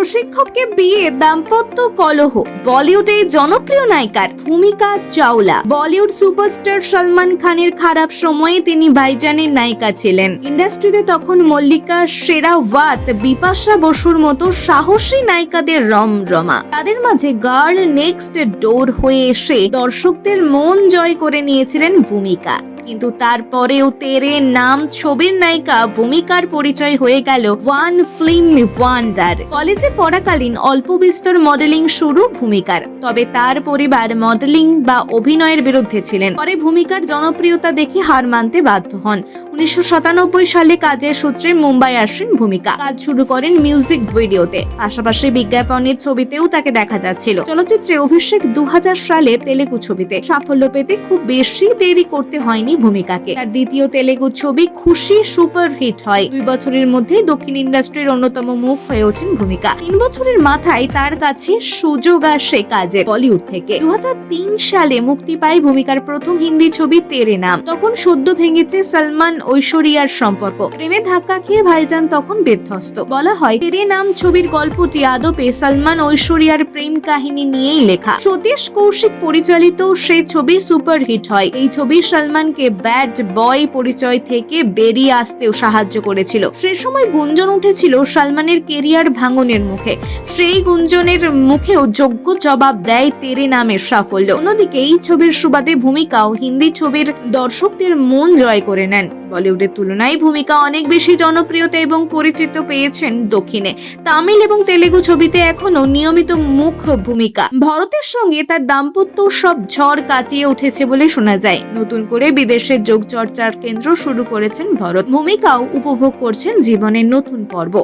প্রশিক্ষককে বিয়ে, দাম্পত্য কলহ, বলিউডে জনপ্রিয় নায়িকার ভূমিকা চাওলা। বলিউড সুপারস্টার সলমান খানের খারাপ সময়ে তিনি ভাইজানের নায়িকা ছিলেন। ইন্ডাস্ট্রিতে তখন মল্লিকা শেরাওয়াত, বিপাশা বসুর মতো সাহসী নায়িকাদের রমরমা। তাদের মাঝে গার্ল নেক্সট ডোর হয়ে এসে দর্শকদের মন জয় করে নিয়েছিলেন ভূমিকা। কিন্তু তারপরেও তেরে নাম ছবির নায়িকা ভূমিকার পরিচয় হয়ে গেল ওয়ান ফিল্ম ওয়ান্ডার। কলেজে পড়াকালীন অল্প বিস্তর মডেলিং শুরু ভূমিকার, তবে তার পরিবার মডেলিং বা অভিনয়ের বিরুদ্ধে ছিলেন। পরে ভূমিকার জনপ্রিয়তা দেখে হার মানতে বাধ্য হন। 1997 সালে কাজের সূত্রে মুম্বাই আসেন ভূমিকা। কাজ শুরু করেন মিউজিক ভিডিওতে, পাশাপাশি বিজ্ঞাপনের ছবিতেও তাকে দেখা যাচ্ছিল। চলচ্চিত্রে অভিষেক 2000 সালে তেলেগু ছবিতে। সাফল্য পেতে খুব বেশি দেরি করতে হয়নি ভূমিকাকে। তার দ্বিতীয় তেলেগু ছবি খুশি সুপার হিট হয়। 2 বছরের মধ্যে দক্ষিণ ইন্ডাস্ট্রির অন্যতম মুখ হয়ে ওঠেন ভূমিকা। 3 বছরের মাথায় তার কাছে সুযোগ আসে কাজে বলিউড থেকে। 2003 সালে মুক্তি পায় ভূমিকার প্রথম হিন্দি ছবি তেরে নাম। তখন সদ্য ভেঙেছে সলমান ঐশ্বরিয়ার সম্পর্ক। প্রেমে ধাক্কা খেয়ে ভাইজান তখন বিধ্বস্ত। বলা হয় তেরে নাম ছবির গল্পটি আদপে সলমান ঐশ্বরিয়ার প্রেম কাহিনী নিয়েই লেখা। সতীশ কৌশিক পরিচালিত সেই ছবি সুপার হিট হয়। এই ছবি সলমানকে ব্যাড বয় পরিচয় থেকে বেরিয়ে আসতেও সাহায্য করেছিল। সে সময় গুঞ্জন উঠেছিল সলমানের কেরিয়ার ভাঙনের মুখে। সেই গুঞ্জনের মুখেও যোগ্য জবাব দেয় তেরে নামের সাফল্য। অন্যদিকে এই ছবির সুবাদে ভূমিকাও হিন্দি ছবির দর্শকদের মন জয় করে নেন। বলিউডের তুলনায় ভূমিকা অনেক বেশি জনপ্রিয়তা এবং পরিচিত পেয়েছেন দক্ষিণে। তামিল এবং তেলেগু ছবিতে এখনো নিয়মিত মুখ ভূমিকা। ভরতের সঙ্গে তার দাম্পত্য সব ঝড় কাটিয়ে উঠেছে বলে শোনা যায়। নতুন করে বিদেশে যোগ চর্চার কেন্দ্র শুরু করেছেন ভরত। ভূমিকাও উপভোগ করছেন জীবনের নতুন পর্ব।